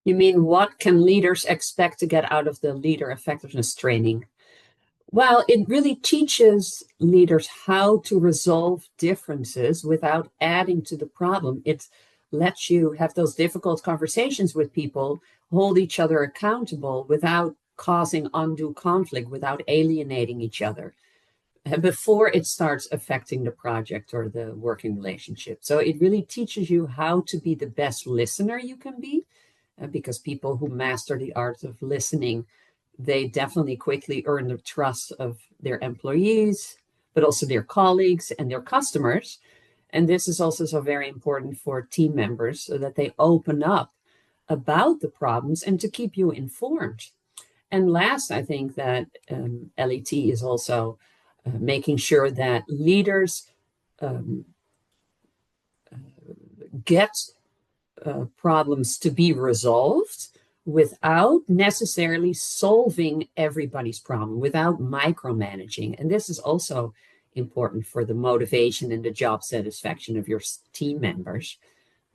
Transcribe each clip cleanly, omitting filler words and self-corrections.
You mean what can leaders expect to get out of the leader effectiveness training? Well, it really teaches leaders how to resolve differences without adding to the problem. It lets you have those difficult conversations with people, hold each other accountable without causing undue conflict, without alienating each other before it starts affecting the project or the working relationship. So it really teaches you how to be the best listener you can be, because people who master the art of listening, they definitely quickly earn the trust of their employees, but also their colleagues and their customers. And this is also so very important for team members so that they open up about the problems and to keep you informed. And last, I think that L.E.T is also making sure that leaders um, get problems to be resolved without necessarily solving everybody's problem, without micromanaging. And this is also important for the motivation and the job satisfaction of your team members.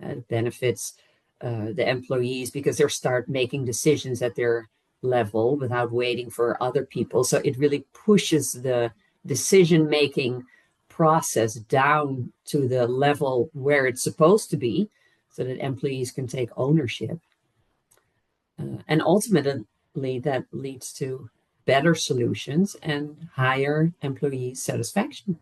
It benefits the employees because they start making decisions at their level without waiting for other people. So it really pushes the decision-making process down to the level where it's supposed to be so that employees can take ownership. And ultimately, that leads to better solutions and higher employee satisfaction.